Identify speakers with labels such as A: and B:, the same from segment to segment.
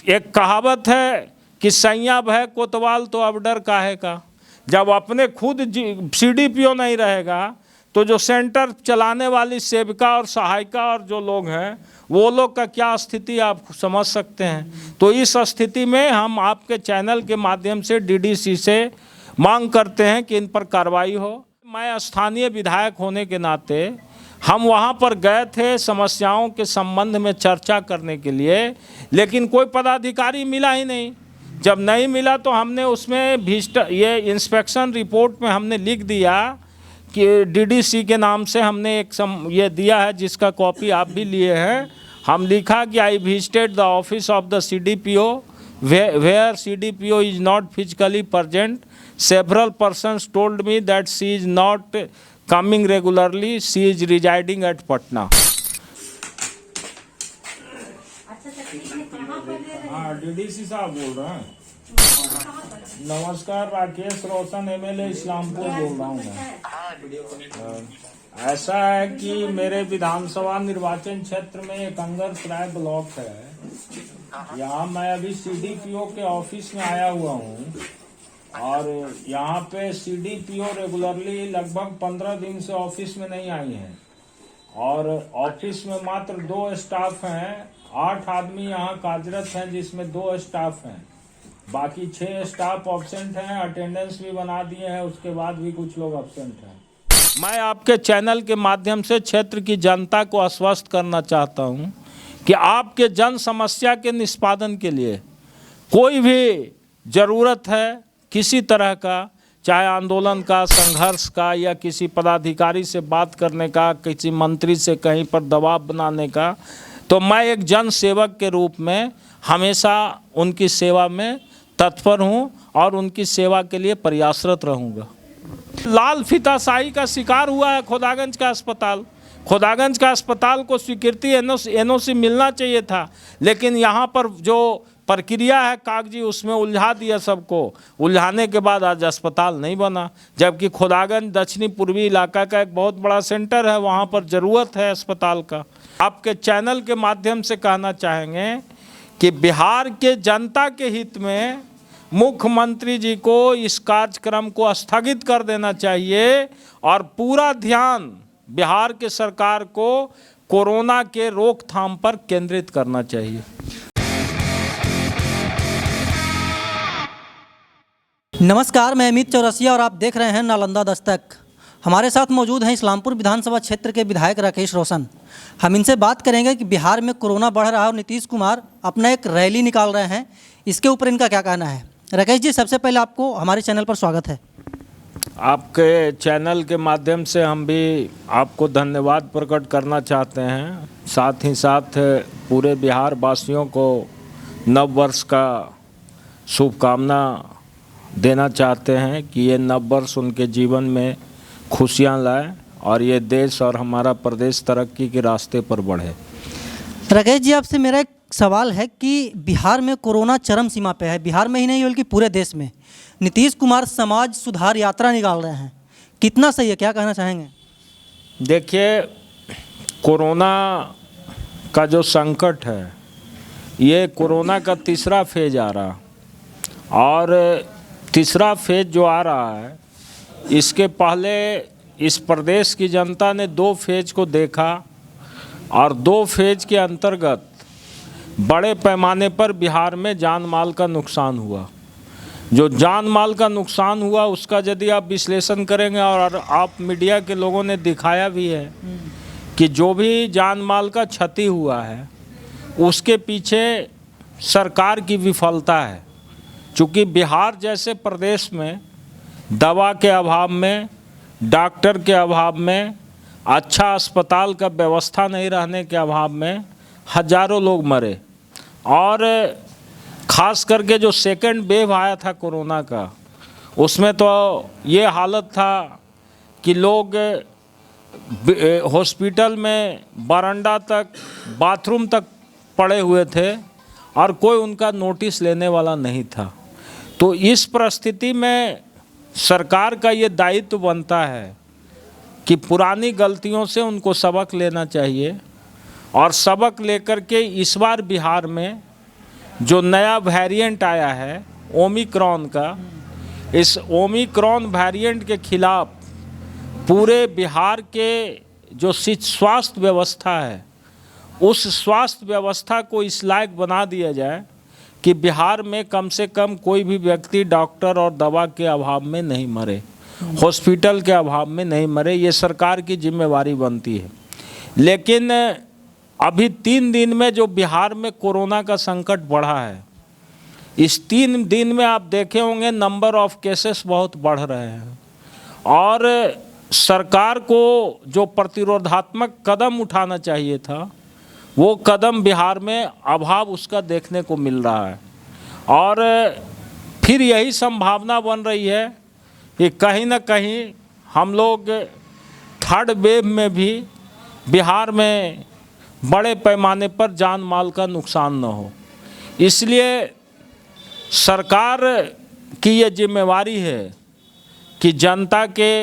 A: एक कहावत है कि सैया भय कोतवाल तो अब डर काहे का। जब अपने खुद सीडीपीओ नहीं रहेगा तो जो सेंटर चलाने वाली सेविका और सहायिका और जो लोग हैं वो लोग का क्या स्थिति आप समझ सकते हैं। तो इस स्थिति में हम आपके चैनल के माध्यम से डीडीसी से मांग करते हैं कि इन पर कार्रवाई हो। मैं स्थानीय विधायक होने के नाते हम वहाँ पर गए थे समस्याओं के संबंध में चर्चा करने के लिए, लेकिन कोई पदाधिकारी मिला ही नहीं। जब नहीं मिला तो हमने उसमें ये इंस्पेक्शन रिपोर्ट में हमने लिख दिया कि डीडीसी के नाम से हमने ये दिया है, जिसका कॉपी आप भी लिए हैं। हम लिखा कि I visited the office of the CDPO where CDPO is not physically present. Several persons told me that she is not coming regularly. She is residing at Patna. हाँ, डीडीसी साहब बोल रहे हैं। नमस्कार, राकेश रोशन MLA इस्लामपुर बोल रहा हूँ मैं। ऐसा है कि मेरे विधानसभा निर्वाचन क्षेत्र में एक अंगरसराय ब्लॉक है। यहाँ मैं अभी CDPO के ऑफिस में आया हुआ हूँ और यहाँ पे CDPO रेगुलरली लगभग 15 दिन से ऑफिस में नहीं आई हैं और ऑफिस में मात्र 2 स्टाफ हैं। 8 आदमी यहाँ कार्यरत हैं, जिसमें 2 स्टाफ हैं, बाकी 6 स्टाफ एब्सेंट हैं। अटेंडेंस भी बना दिए हैं, उसके बाद भी कुछ लोग एब्सेंट हैं। मैं आपके चैनल के माध्यम से क्षेत्र की जनता को आश्वस्त करना चाहता हूँ कि आपके जन समस्या के निष्पादन के लिए कोई भी ज़रूरत है किसी तरह का, चाहे आंदोलन का, संघर्ष का, या किसी पदाधिकारी से बात करने का, किसी मंत्री से कहीं पर दबाव बनाने का, तो मैं एक जन सेवक के रूप में हमेशा उनकी सेवा में तत्पर हूं और उनकी सेवा के लिए प्रयासरत रहूंगा। लाल फीताशाही का शिकार हुआ है खोदागंज का अस्पताल। खोदागंज का अस्पताल को स्वीकृति NOC मिलना चाहिए था, लेकिन यहाँ पर जो प्रक्रिया है कागजी, उसमें उलझा दिया सबको। उलझाने के बाद आज अस्पताल नहीं बना, जबकि खोदागंज दक्षिणी पूर्वी इलाका का एक बहुत बड़ा सेंटर है, वहाँ पर ज़रूरत है अस्पताल का। आपके चैनल के माध्यम से कहना चाहेंगे कि बिहार के जनता के हित में मुख्यमंत्री जी को इस कार्यक्रम को स्थगित कर देना चाहिए और पूरा ध्यान बिहार के सरकार को कोरोना के रोकथाम पर केंद्रित करना चाहिए।
B: नमस्कार, मैं अमित चौरसिया और आप देख रहे हैं नालंदा दस्तक। हमारे साथ मौजूद हैं इस्लामपुर विधानसभा क्षेत्र के विधायक राकेश रोशन। हम इनसे बात करेंगे कि बिहार में कोरोना बढ़ रहा है और नीतीश कुमार अपना एक रैली निकाल रहे हैं, इसके ऊपर इनका क्या कहना है। राकेश जी, सबसे पहले आपको हमारे चैनल पर स्वागत है।
A: आपके चैनल के माध्यम से हम भी आपको धन्यवाद प्रकट करना चाहते हैं, साथ ही साथ पूरे बिहार वासियों को नव वर्ष का शुभकामना देना चाहते हैं कि ये नव वर्ष उनके जीवन में खुशियां लाए और ये देश और हमारा प्रदेश तरक्की के रास्ते पर बढ़े।
B: राकेश जी, आपसे मेरा एक सवाल है कि बिहार में कोरोना चरम सीमा पे है, बिहार में ही नहीं बल्कि पूरे देश में। नीतीश कुमार समाज सुधार यात्रा निकाल रहे हैं, कितना सही है, क्या कहना चाहेंगे?
A: देखिए, कोरोना का जो संकट है, ये कोरोना का तीसरा फेज आ रहा, और तीसरा फेज जो आ रहा है, इसके पहले इस प्रदेश की जनता ने 2 फेज को देखा और 2 फेज के अंतर्गत बड़े पैमाने पर बिहार में जान माल का नुकसान हुआ। जो जान माल का नुकसान हुआ उसका यदि आप विश्लेषण करेंगे, और आप मीडिया के लोगों ने दिखाया भी है कि जो भी जान माल का क्षति हुआ है उसके पीछे सरकार की विफलता है। चूँकि बिहार जैसे प्रदेश में दवा के अभाव में, डॉक्टर के अभाव में, अच्छा अस्पताल का व्यवस्था नहीं रहने के अभाव में हजारों लोग मरे, और ख़ास करके जो सेकंड वेव आया था कोरोना का, उसमें तो ये हालत था कि लोग हॉस्पिटल में बरामदा तक, बाथरूम तक पड़े हुए थे और कोई उनका नोटिस लेने वाला नहीं था। तो इस परिस्थिति में सरकार का ये दायित्व बनता है कि पुरानी गलतियों से उनको सबक लेना चाहिए और सबक लेकर के इस बार बिहार में जो नया वेरिएंट आया है ओमिक्रॉन का, इस ओमिक्रॉन वेरिएंट के खिलाफ पूरे बिहार के जो स्वास्थ्य व्यवस्था है, उस स्वास्थ्य व्यवस्था को इस लायक बना दिया जाए कि बिहार में कम से कम कोई भी व्यक्ति डॉक्टर और दवा के अभाव में नहीं मरे, हॉस्पिटल के अभाव में नहीं मरे। ये सरकार की जिम्मेवारी बनती है। लेकिन अभी 3 दिन में जो बिहार में कोरोना का संकट बढ़ा है, इस 3 दिन में आप देखे होंगे नंबर ऑफ केसेस बहुत बढ़ रहे हैं और सरकार को जो प्रतिरोधात्मक कदम उठाना चाहिए था वो कदम बिहार में अभाव उसका देखने को मिल रहा है। और फिर यही संभावना बन रही है कि कहीं ना कहीं हम लोग 3rd वेव में भी बिहार में बड़े पैमाने पर जान माल का नुकसान न हो। इसलिए सरकार की ये जिम्मेवारी है कि जनता के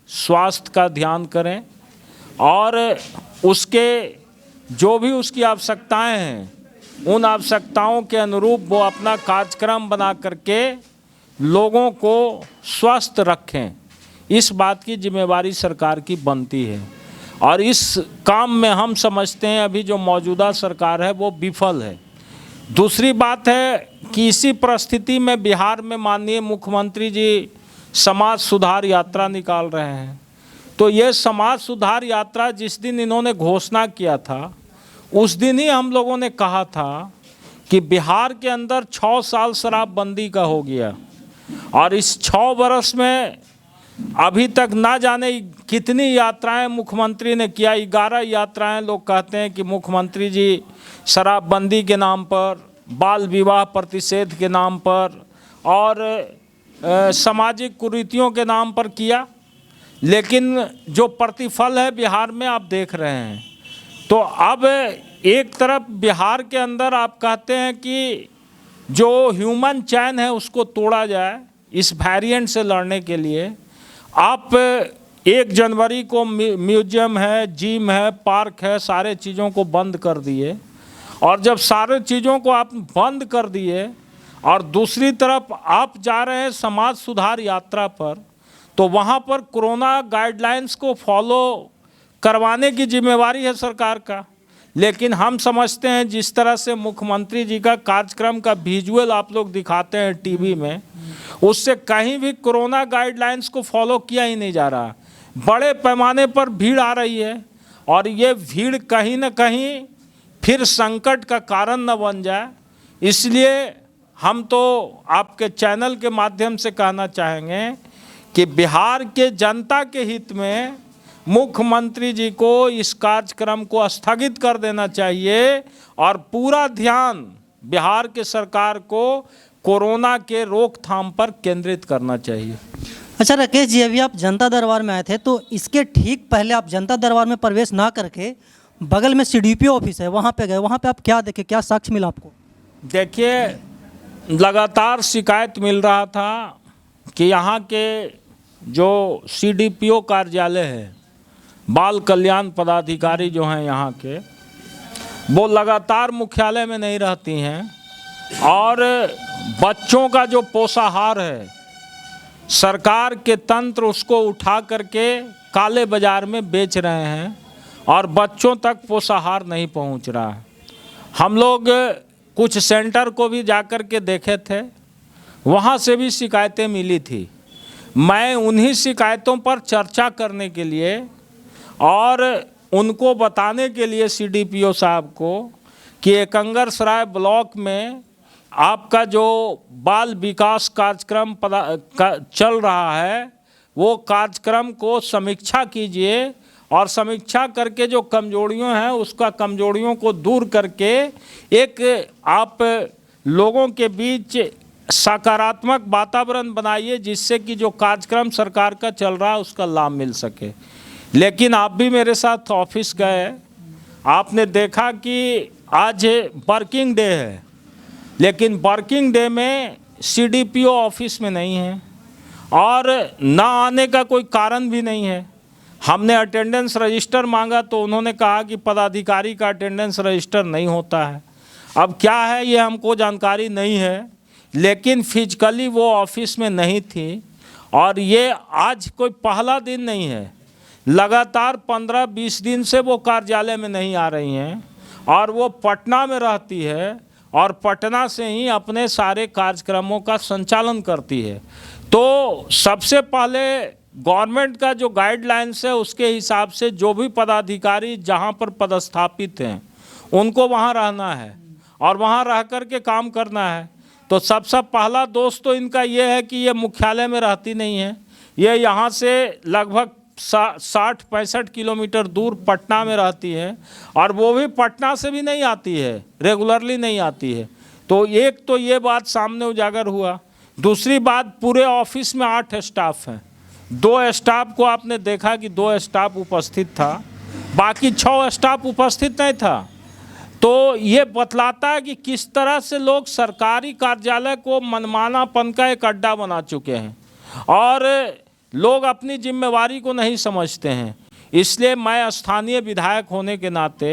A: स्वास्थ्य का ध्यान करें और उसके जो भी उसकी आवश्यकताएं हैं उन आवश्यकताओं के अनुरूप वो अपना कार्यक्रम बना करके लोगों को स्वस्थ रखें। इस बात की जिम्मेवारी सरकार की बनती है और इस काम में हम समझते हैं अभी जो मौजूदा सरकार है वो विफल है। दूसरी बात है कि इसी परिस्थिति में बिहार में माननीय मुख्यमंत्री जी समाज सुधार यात्रा निकाल रहे हैं। तो ये समाज सुधार यात्रा जिस दिन इन्होंने घोषणा किया था उस दिन ही हम लोगों ने कहा था कि बिहार के अंदर 6 साल शराबबंदी का हो गया और इस 6 वर्ष में अभी तक ना जाने कितनी यात्राएं मुख्यमंत्री ने किया। 11 यात्राएं लोग कहते हैं कि मुख्यमंत्री जी शराबबंदी के नाम पर, बाल विवाह प्रतिषेध के नाम पर और सामाजिक कुरीतियों के नाम पर किया। लेकिन जो प्रतिफल है बिहार में आप देख रहे हैं। तो अब एक तरफ बिहार के अंदर आप कहते हैं कि जो ह्यूमन चैन है उसको तोड़ा जाए इस वेरिएंट से लड़ने के लिए। आप 1 जनवरी को म्यूजियम है, जिम है, पार्क है, सारे चीज़ों को बंद कर दिए और जब सारे चीज़ों को आप बंद कर दिए और दूसरी तरफ आप जा रहे हैं समाज सुधार यात्रा पर, तो वहाँ पर कोरोना गाइडलाइंस को फॉलो करवाने की जिम्मेवारी है सरकार का। लेकिन हम समझते हैं जिस तरह से मुख्यमंत्री जी का कार्यक्रम का विजुअल आप लोग दिखाते हैं टीवी में, उससे कहीं भी कोरोना गाइडलाइंस को फॉलो किया ही नहीं जा रहा। बड़े पैमाने पर भीड़ आ रही है और ये भीड़ कहीं ना कहीं फिर संकट का कारण न बन जाए। इसलिए हम तो आपके चैनल के माध्यम से कहना चाहेंगे कि बिहार के जनता के हित में मुख्यमंत्री जी को इस कार्यक्रम को स्थगित कर देना चाहिए और पूरा ध्यान बिहार के सरकार को कोरोना के रोकथाम पर केंद्रित करना चाहिए।
B: अच्छा राकेश जी, अभी आप जनता दरबार में आए थे तो इसके ठीक पहले आप जनता दरबार में प्रवेश ना करके बगल में CDPO ऑफिस है वहाँ पे गए। वहाँ पे आप क्या देखे, क्या साक्ष्य मिला आपको?
A: देखिए, लगातार शिकायत मिल रहा था कि यहाँ के जो CDPO कार्यालय है, बाल कल्याण पदाधिकारी जो हैं यहाँ के, वो लगातार मुख्यालय में नहीं रहती हैं और बच्चों का जो पोषाहार है सरकार के तंत्र उसको उठा करके काले बाज़ार में बेच रहे हैं और बच्चों तक पोषाहार नहीं पहुँच रहा है। हम लोग कुछ सेंटर को भी जाकर के देखे थे, वहाँ से भी शिकायतें मिली थी। मैं उन्हीं शिकायतों पर चर्चा करने के लिए और उनको बताने के लिए CDPO साहब को कि एकंगरसराय ब्लॉक में आपका जो बाल विकास कार्यक्रम चल रहा है वो कार्यक्रम को समीक्षा कीजिए और समीक्षा करके जो कमजोरियां हैं उसका कमजोरियों को दूर करके एक आप लोगों के बीच सकारात्मक वातावरण बनाइए जिससे कि जो कार्यक्रम सरकार का चल रहा है उसका लाभ मिल सके। लेकिन आप भी मेरे साथ ऑफिस गए, आपने देखा कि आज वर्किंग डे है लेकिन वर्किंग डे में CDPO ऑफिस में नहीं है और ना आने का कोई कारण भी नहीं है। हमने अटेंडेंस रजिस्टर मांगा तो उन्होंने कहा कि पदाधिकारी का अटेंडेंस रजिस्टर नहीं होता है। अब क्या है ये हमको जानकारी नहीं है, लेकिन फिजिकली वो ऑफिस में नहीं थी। और ये आज कोई पहला दिन नहीं है, लगातार 15-20 दिन से वो कार्यालय में नहीं आ रही हैं और वो पटना में रहती है और पटना से ही अपने सारे कार्यक्रमों का संचालन करती है। तो सबसे पहले गवर्नमेंट का जो गाइडलाइंस है उसके हिसाब से जो भी पदाधिकारी जहाँ पर पदस्थापित हैं उनको वहाँ रहना है और वहाँ रह कर के काम करना है। तो सबसे पहला दोष तो इनका ये है कि ये मुख्यालय में रहती नहीं है, ये यहाँ से लगभग 60-65 किलोमीटर दूर पटना में रहती है और वो भी पटना से भी नहीं आती है, रेगुलरली नहीं आती है। तो एक तो ये बात सामने उजागर हुआ। दूसरी बात, पूरे ऑफिस में 8 स्टाफ हैं, 2 स्टाफ को आपने देखा कि 2 स्टाफ उपस्थित था, बाकी 6 स्टाफ उपस्थित नहीं था। तो ये बतलाता है कि किस तरह से लोग सरकारी कार्यालय को मनमानापन का एक अड्डा बना चुके हैं और लोग अपनी जिम्मेवारी को नहीं समझते हैं। इसलिए मैं स्थानीय विधायक होने के नाते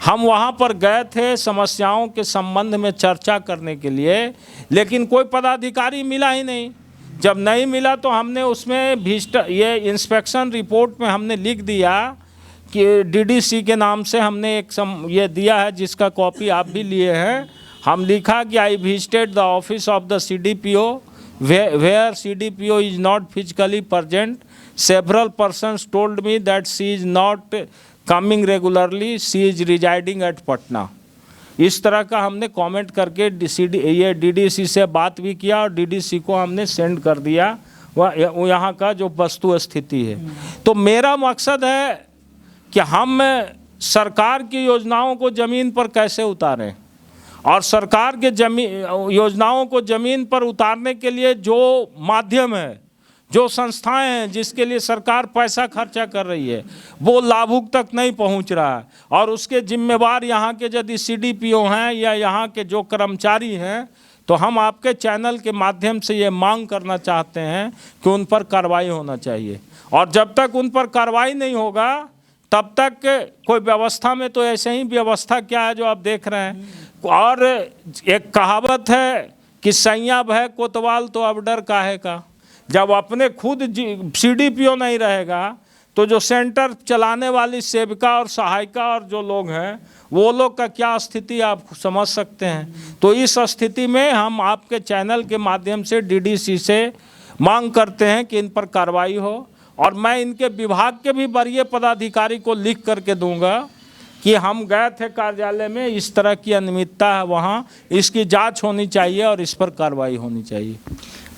A: हम वहाँ पर गए थे समस्याओं के संबंध में चर्चा करने के लिए, लेकिन कोई पदाधिकारी मिला ही नहीं। जब नहीं मिला तो हमने उसमें ये इंस्पेक्शन रिपोर्ट में हमने लिख दिया कि डीडीसी के नाम से हमने ये दिया है, जिसका कॉपी आप भी लिए हैं। हम लिखा कि I visited the office of the CDPO where CDPO is not physically present. Several persons told me that she is not coming regularly, she is residing at Patna. इस तरह का हमने कमेंट करके ये DDC से बात भी किया और DDC को हमने सेंड कर दिया वह यहाँ का जो वस्तु स्थिति है। तो मेरा मकसद है कि हम सरकार की योजनाओं को ज़मीन पर कैसे उतारें और सरकार के योजनाओं को ज़मीन पर उतारने के लिए जो माध्यम है, जो संस्थाएं हैं जिसके लिए सरकार पैसा खर्चा कर रही है, वो लाभुक तक नहीं पहुंच रहा है। और उसके जिम्मेवार यहाँ के यदि CDPO हैं या यहाँ के जो कर्मचारी हैं, तो हम आपके चैनल के माध्यम से ये मांग करना चाहते हैं कि उन पर कार्रवाई होना चाहिए। और जब तक उन पर कार्रवाई नहीं होगा तब तक कोई व्यवस्था में तो ऐसे ही व्यवस्था क्या है जो आप देख रहे हैं। और एक कहावत है कि सैया भय कोतवाल तो अब डर काहे का। जब अपने खुद CDPO नहीं रहेगा तो जो सेंटर चलाने वाली सेविका और सहायिका और जो लोग हैं वो लोग का क्या स्थिति आप समझ सकते हैं। तो इस स्थिति में हम आपके चैनल के माध्यम से DDC से मांग करते हैं कि इन पर कार्रवाई हो। और मैं इनके विभाग के भी वरीय पदाधिकारी को लिख करके दूंगा कि हम गए थे कार्यालय में, इस तरह की अनियमितता है वहाँ, इसकी जांच होनी चाहिए और इस पर कार्रवाई होनी चाहिए।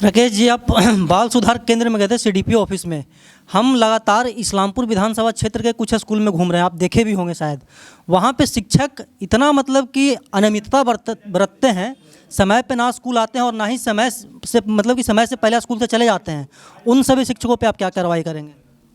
B: राकेश जी, आप बाल सुधार केंद्र में गए थे CDPO ऑफिस में। हम लगातार इस्लामपुर विधानसभा क्षेत्र के कुछ स्कूल में घूम रहे हैं, आप देखे भी होंगे शायद। वहाँ पे शिक्षक इतना मतलब कि अनियमितता बरतते हैं, समय पे ना स्कूल आते हैं और ना ही समय से पहले स्कूल से चले जाते हैं। उन सभी शिक्षकों पे आप क्या कार्रवाई करेंगे?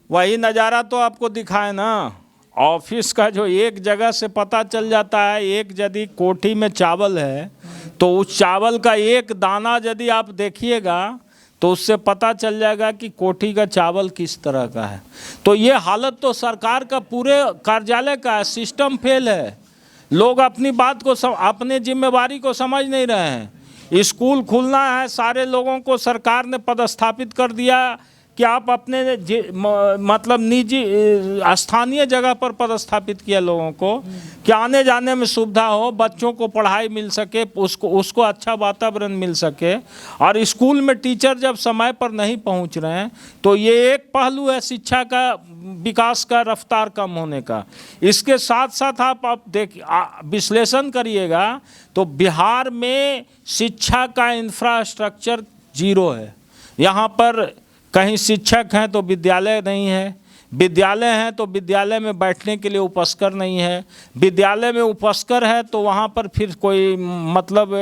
A: वही नज़ारा तो आपको दिखाए ना, ऑफिस का जो एक जगह से पता चल जाता है। एक यदि कोठी में चावल है तो उस चावल का एक दाना यदि आप देखिएगा तो उससे पता चल जाएगा कि कोठी का चावल किस तरह का है। तो ये हालत तो सरकार का पूरे कार्यालय का है, सिस्टम फेल है। लोग अपनी बात को अपने जिम्मेवारी को समझ नहीं रहे हैं। स्कूल खुलना है, सारे लोगों को सरकार ने पदस्थापित कर दिया कि आप अपने मतलब निजी स्थानीय जगह पर पदस्थापित किया लोगों को कि आने जाने में सुविधा हो, बच्चों को पढ़ाई मिल सके, उसको अच्छा वातावरण मिल सके। और स्कूल में टीचर जब समय पर नहीं पहुंच रहे हैं तो ये एक पहलू है शिक्षा का विकास का रफ्तार कम होने का। इसके साथ साथ आप विश्लेषण करिएगा तो बिहार में शिक्षा का इंफ्रास्ट्रक्चर 0 है। यहाँ पर कहीं शिक्षक हैं तो विद्यालय नहीं है, विद्यालय हैं तो विद्यालय में बैठने के लिए उपस्कर नहीं है, विद्यालय में उपस्कर है तो वहाँ पर फिर कोई मतलब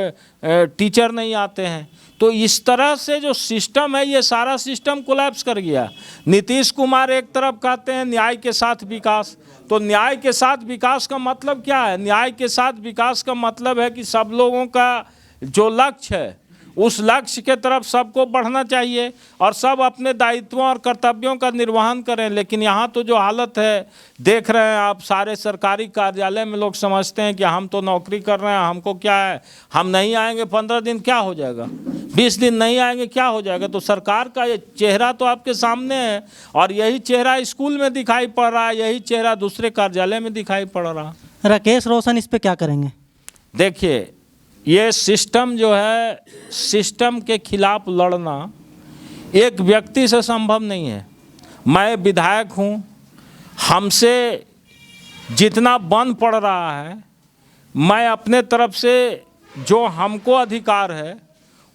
A: टीचर नहीं आते हैं। तो इस तरह से जो सिस्टम है ये सारा सिस्टम कोलैप्स कर गया। नीतीश कुमार एक तरफ कहते हैं न्याय के साथ विकास, तो न्याय के साथ विकास का मतलब क्या है? न्याय के साथ विकास का मतलब है कि सब लोगों का जो लक्ष्य है उस लक्ष्य के तरफ सबको बढ़ना चाहिए और सब अपने दायित्वों और कर्तव्यों का निर्वहन करें। लेकिन यहाँ तो जो हालत है देख रहे हैं आप, सारे सरकारी कार्यालय में लोग समझते हैं कि हम तो नौकरी कर रहे हैं, हमको क्या है, हम नहीं आएंगे 15 दिन क्या हो जाएगा, 20 दिन नहीं आएंगे क्या हो जाएगा। तो सरकार का ये चेहरा तो आपके सामने है और यही चेहरा स्कूल में दिखाई पड़ रहा है, यही चेहरा दूसरे कार्यालय में दिखाई पड़ रहा है।
B: राकेश रोशन इस पे क्या करेंगे?
A: देखिए, ये सिस्टम जो है, सिस्टम के खिलाफ लड़ना एक व्यक्ति से संभव नहीं है। मैं विधायक हूँ, हमसे जितना बन पड़ रहा है, मैं अपने तरफ से जो हमको अधिकार है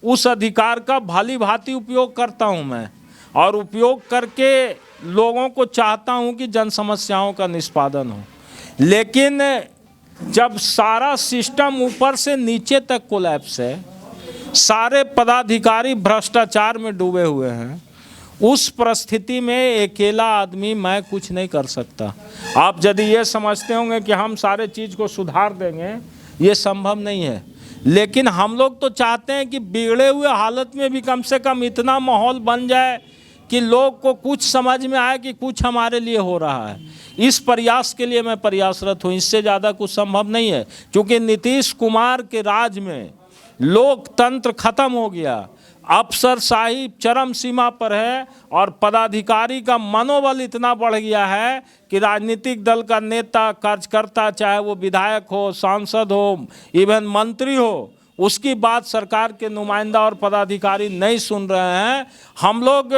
A: उस अधिकार का भली भांति उपयोग करता हूँ मैं, और उपयोग करके लोगों को चाहता हूँ कि जन समस्याओं का निष्पादन हो। लेकिन जब सारा सिस्टम ऊपर से नीचे तक कोलैप्स है, सारे पदाधिकारी भ्रष्टाचार में डूबे हुए हैं, उस परिस्थिति में अकेला आदमी मैं कुछ नहीं कर सकता। आप यदि ये समझते होंगे कि हम सारे चीज़ को सुधार देंगे, ये संभव नहीं है। लेकिन हम लोग तो चाहते हैं कि बिगड़े हुए हालत में भी कम से कम इतना माहौल बन जाए कि लोग को कुछ समझ में आए कि कुछ हमारे लिए हो रहा है। इस प्रयास के लिए मैं प्रयासरत हूँ, इससे ज़्यादा कुछ संभव नहीं है। क्योंकि नीतीश कुमार के राज में लोकतंत्र खत्म हो गया, अफसरशाही चरम सीमा पर है और पदाधिकारी का मनोबल इतना बढ़ गया है कि राजनीतिक दल का नेता, कार्यकर्ता, चाहे वो विधायक हो, सांसद हो, इवन मंत्री हो, उसकी बात सरकार के नुमाइंदा और पदाधिकारी नहीं सुन रहे हैं। हम लोग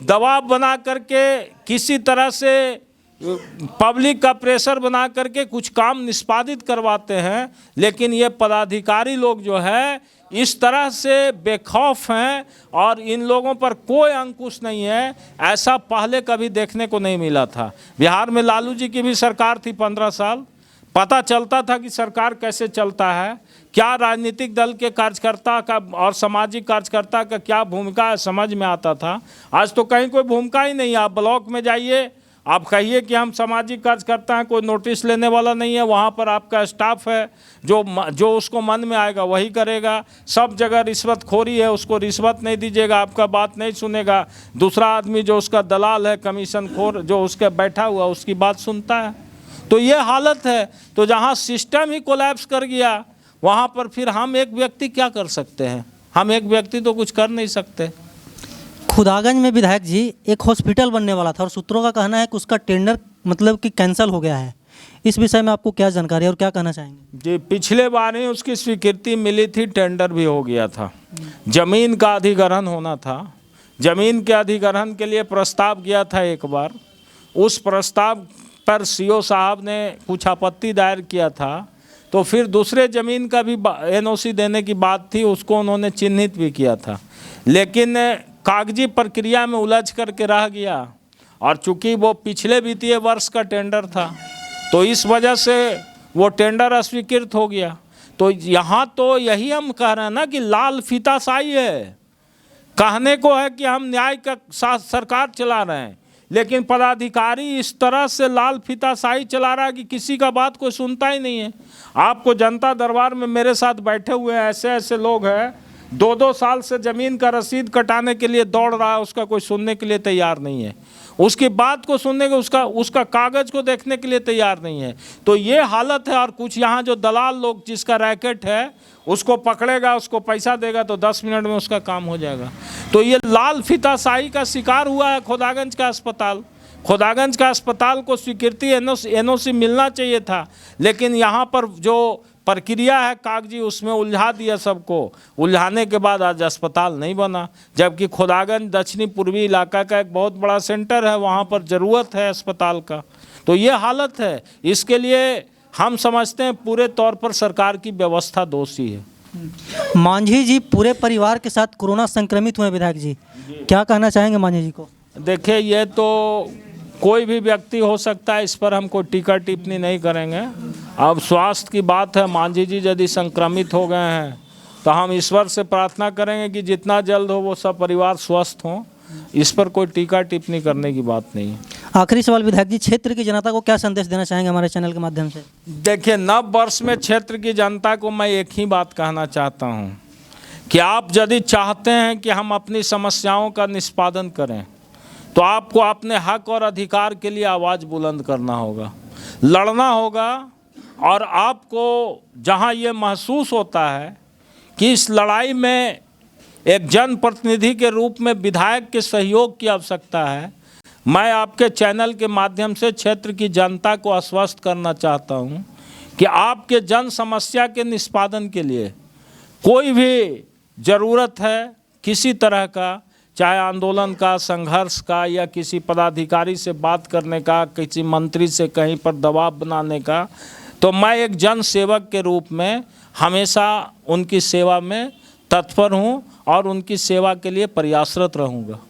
A: दबाव बना करके किसी तरह से पब्लिक का प्रेशर बना करके कुछ काम निष्पादित करवाते हैं, लेकिन ये पदाधिकारी लोग जो है इस तरह से बेखौफ हैं और इन लोगों पर कोई अंकुश नहीं है। ऐसा पहले कभी देखने को नहीं मिला था। बिहार में लालू जी की भी सरकार थी 15 साल, पता चलता था कि सरकार कैसे चलता है, क्या राजनीतिक दल के कार्यकर्ता का और सामाजिक कार्यकर्ता का क्या भूमिका है, समझ में आता था। आज तो कहीं कोई भूमिका ही नहीं है। आप ब्लॉक में जाइए, आप कहिए कि हम सामाजिक कार्यकर्ता हैं, कोई नोटिस लेने वाला नहीं है। वहाँ पर आपका स्टाफ है जो उसको मन में आएगा वही करेगा। सब जगह रिश्वतखोरी है, उसको रिश्वत नहीं दीजिएगा, आपका बात नहीं सुनेगा। दूसरा आदमी जो उसका दलाल है, कमीशन खोर, जो उसके बैठा हुआ उसकी बात सुनता है। तो ये हालत है। तो जहाँ सिस्टम ही कोलैप्स कर गया, वहाँ पर फिर हम एक व्यक्ति क्या कर सकते हैं? हम एक व्यक्ति तो कुछ कर नहीं सकते।
B: खुदागंज में विधायक जी एक हॉस्पिटल बनने वाला था और सूत्रों का कहना है कि उसका टेंडर मतलब कि कैंसिल हो गया है। इस विषय में आपको क्या जानकारी है और क्या कहना चाहेंगे?
A: जी, पिछले बार ही उसकी स्वीकृति मिली थी, टेंडर भी हो गया था। जमीन का अधिग्रहण होना था, जमीन के अधिग्रहण के लिए प्रस्ताव गया था एक बार। उस प्रस्ताव पर सीओ साहब ने कुछ आपत्ति दायर किया था, तो फिर दूसरे ज़मीन का भी एनओसी देने की बात थी, उसको उन्होंने चिन्हित भी किया था। लेकिन कागजी प्रक्रिया में उलझ करके रह गया और चूंकि वो पिछले वित्तीय वर्ष का टेंडर था, तो इस वजह से वो टेंडर अस्वीकृत हो गया। तो यहाँ तो यही हम कह रहे हैं ना कि लाल फीताशाही है। कहने को है कि हम न्याय का साथ सरकार चला रहे हैं, लेकिन पदाधिकारी इस तरह से लाल फीताशाही चला रहा है कि किसी का बात कोई सुनता ही नहीं है। आपको जनता दरबार में मेरे साथ बैठे हुए ऐसे ऐसे लोग हैं, 2-2 साल से ज़मीन का रसीद कटाने के लिए दौड़ रहा है, उसका कोई सुनने के लिए तैयार नहीं है। उसकी बात को सुनने के, उसका कागज़ को देखने के लिए तैयार नहीं है। तो ये हालत है। और कुछ यहाँ जो दलाल लोग, जिसका रैकेट है, उसको पकड़ेगा, उसको पैसा देगा तो 10 मिनट में उसका काम हो जाएगा। तो ये लाल फीताशाही का शिकार हुआ है खुदागंज का अस्पताल। खुदागंज का अस्पताल को स्वीकृति एनओसी मिलना चाहिए था, लेकिन यहाँ पर जो प्रक्रिया है कागजी, उसमें उलझा दिया सबको। उलझाने के बाद आज अस्पताल नहीं बना, जबकि खुदागंज दक्षिणी पूर्वी इलाका का एक बहुत बड़ा सेंटर है, वहाँ पर ज़रूरत है अस्पताल का। तो ये हालत है। इसके लिए हम समझते हैं पूरे तौर पर सरकार की व्यवस्था दोषी है।
B: मांझी जी पूरे परिवार के साथ कोरोना संक्रमित हुए विधायक जी, क्या कहना चाहेंगे मांझी जी को?
A: देखिए, ये तो कोई भी व्यक्ति हो सकता है, इस पर हम कोई टीका टिप्पणी नहीं करेंगे। अब स्वास्थ्य की बात है, मांझी जी यदि संक्रमित हो गए हैं तो हम ईश्वर से प्रार्थना करेंगे कि जितना जल्द हो वो सब परिवार स्वस्थ हों। इस पर कोई टीका टिप्पणी करने की बात नहीं है।
B: आखिरी सवाल विधायक जी, क्षेत्र की जनता को क्या संदेश देना चाहेंगे हमारे चैनल के माध्यम से?
A: देखिए, नव वर्ष में क्षेत्र की जनता को मैं एक ही बात कहना चाहता हूँ कि आप यदि चाहते हैं कि हम अपनी समस्याओं का निष्पादन करें तो आपको अपने हक और अधिकार के लिए आवाज़ बुलंद करना होगा, लड़ना होगा। और आपको जहां ये महसूस होता है कि इस लड़ाई में एक जनप्रतिनिधि के रूप में विधायक के सहयोग की आवश्यकता है, मैं आपके चैनल के माध्यम से क्षेत्र की जनता को आश्वस्त करना चाहता हूं कि आपके जन समस्या के निष्पादन के लिए कोई भी ज़रूरत है किसी तरह का, चाहे आंदोलन का, संघर्ष का, या किसी पदाधिकारी से बात करने का, किसी मंत्री से कहीं पर दबाव बनाने का, तो मैं एक जन सेवक के रूप में हमेशा उनकी सेवा में तत्पर हूं और उनकी सेवा के लिए प्रयासरत रहूंगा।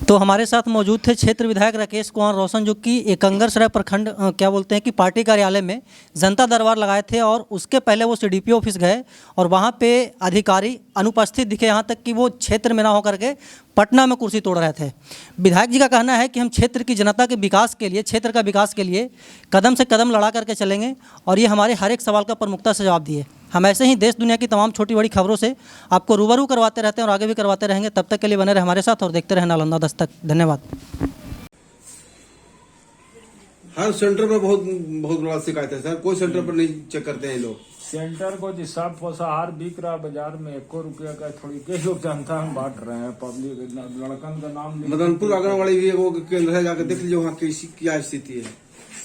B: तो हमारे साथ मौजूद थे क्षेत्र विधायक राकेश कुमार रोशन, जो कि एकंगरसराय प्रखंड क्या बोलते हैं कि पार्टी कार्यालय में जनता दरबार लगाए थे और उसके पहले वो सीडीपीओ ऑफिस गए और वहाँ पे अधिकारी अनुपस्थित दिखे, यहाँ तक कि वो क्षेत्र में ना होकर के पटना में कुर्सी तोड़ रहे थे। विधायक जी का कहना है कि हम क्षेत्र की जनता के विकास के लिए, क्षेत्र का विकास के लिए कदम से कदम लड़ा करके चलेंगे और ये हमारे हर एक सवाल का प्रमुखता से जवाब दिए। हम ऐसे ही देश दुनिया की तमाम छोटी बड़ी खबरों से आपको रूबरू करवाते रहते हैं और आगे भी करवाते रहेंगे। तब तक के लिए बने रहे हमारे साथ और देखते रहे नालंदा दस्तक। धन्यवाद।
C: हर सेंटर में बहुत बड़ा शिकायत है सर, कोई सेंटर पर नहीं चेक करते हैं लोग।
A: सेंटर को जिस सब पोषाहार बिक रहा बाजार में 1 रुपया का, थोड़ी के लोग जनता हम बांट रहे हैं। पब्लिक लड़कन का नाम
C: मदनपुर आंगनबाड़ी भी वो केंद्र है, जाकर देख लीजिए वहाँ की क्या स्थिति है।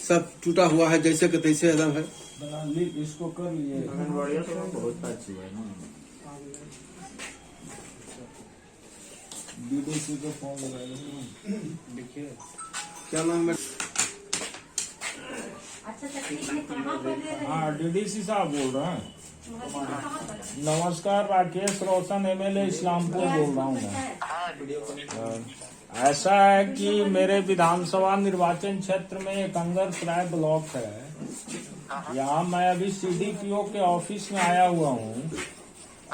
C: सब टूटा हुआ है, जैसे कि तैसे एकदम है।
A: इसको कर लिए बहुत अच्छी है ना। डीडीसी को फोन लगाए, देखिए
C: क्या नाम है।
A: हाँ, डीडीसी साहब बोल रहे हैं। नमस्कार, राकेश रोशन एमएलए इस्लामपुर बोल रहा हूँ मैं। ऐसा है कि मेरे विधानसभा निर्वाचन क्षेत्र में एकंगरसराय ब्लॉक है। यहाँ मैं अभी सीडीपीओ के ऑफिस में आया हुआ हूँ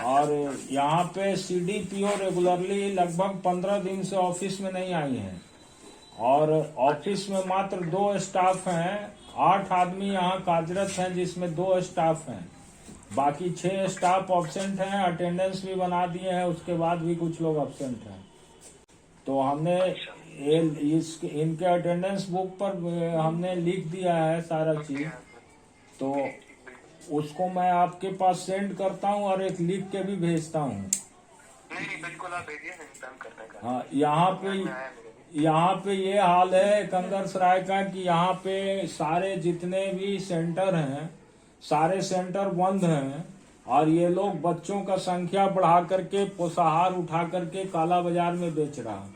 A: और यहाँ पे सीडीपीओ रेगुलरली लगभग 15 दिन से ऑफिस में नहीं आई हैं और ऑफिस में मात्र 2 स्टाफ हैं। 8 आदमी यहाँ कार्यरत हैं जिसमें 2 स्टाफ हैं, बाकी 6 स्टाफ एब्सेंट हैं। अटेंडेंस भी बना दिए हैं, उसके बाद भी कुछ लोग एब्सेंट हैं। तो हमने इनके अटेंडेंस बुक पर हमने लिख दिया है सारा चीज, तो उसको मैं आपके पास सेंड करता हूँ और एक लिख के भी भेजता हूँ।
D: नहीं, बिल्कुल आप भेजिए, नहीं करने का।
A: हाँ, यहाँ पे ये हाल है एकंगरसराय का कि यहाँ पे सारे जितने भी सेंटर हैं, सारे सेंटर बंद हैं और ये लोग बच्चों का संख्या बढ़ा करके पोषाहार उठा करके काला बाजार में बेच रहा है।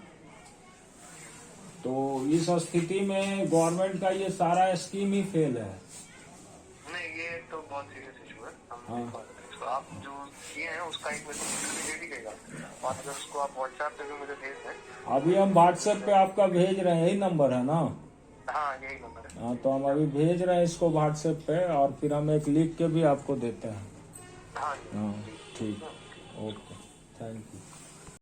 A: तो इस स्थिति में गवर्नमेंट का ये सारा स्कीम ही फेल है।
D: नहीं, ये तो बहुत सीरियस इशू है। हम इसको आप जो किए हैं उसका एक मैसेज दे दीजिएगा और अगर उसको आप व्हाट्सएप पे भी मुझे भेज दें।
A: अभी हम व्हाट्सएप पे आपका भेज रहे हैं, यही नंबर है ना?
D: हाँ, यही नंबर है।
A: हाँ, तो हम अभी भेज रहे हैं इसको व्हाट्सएप पे और फिर हम एक लिख के भी आपको देते हैं।
D: हाँ,
A: हाँ, ठीक, ओके, थैंक यू।